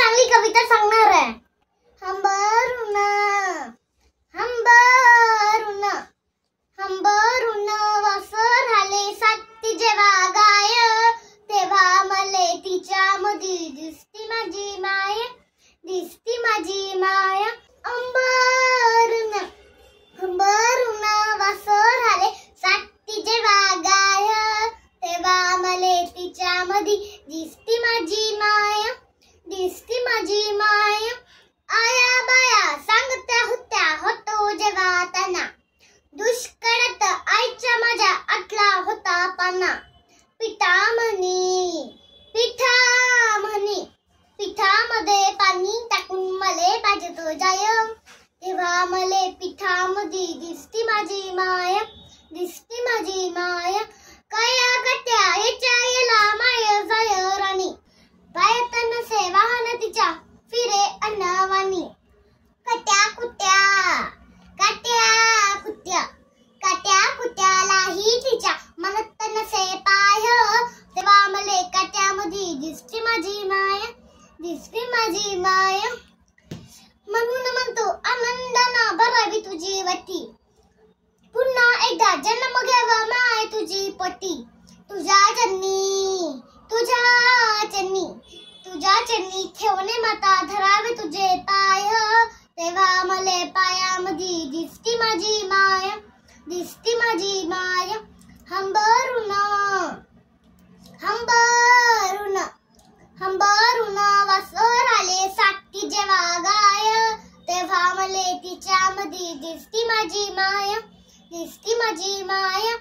चांगली कविता सांगणार आहे. हंबरून हंबरून हंबरून वासर आले साती जेव्हा गाय, तेव्हा मले तिच्या मधी दिसती माझी माय, दिसती माझी माय. अंबरून अंबरून वासर आले साती जेव्हा गाय, तेव्हा मले तिच्या मधी दिसती माझी माय, दिसती माझी माय. आया बाया सांगत्या होत्या होतो जेव्हा त्यांना, दुष्काळात आईच्या माझ्या आटला होता पाना. पिठा म्हणी पिठामध्ये पाणी टाकून मले पाहिजे तो जाय, तेव्हा मले पिठामध्ये दिसती माझी माय, दिसती माझी माय. काया गट्या याच्या येला माय जाय राणी, पायतन से वाहन तिच्या फिरे अन्नवाणी. काट्या कुट्या काट्या कुट्या काट्या कुट्यालाही तिच्या मनत नसे पाय, तेव्हा मले काट्यामध्ये दिसती माझी माय, दिसती माझी माय. म्हणून म्हणतो आनंदानं भरावी तुझी वटी, पुन्हा एकदा जन्म घ्यावा माय तुझी पटी. तुझ्या चरणी तुझ्या चरणी ठेवणे माता धरावे तुझे पाय, तेव्हा मले पायामध्ये दिसती माझी माय, दिसती माझी माय. हंबरून हंबरून हंबरून वासर आले साती जेव्हा गाय, तेव्हा मले तिच्यामध्ये दिसती माझी माय, दिसती माझी माय.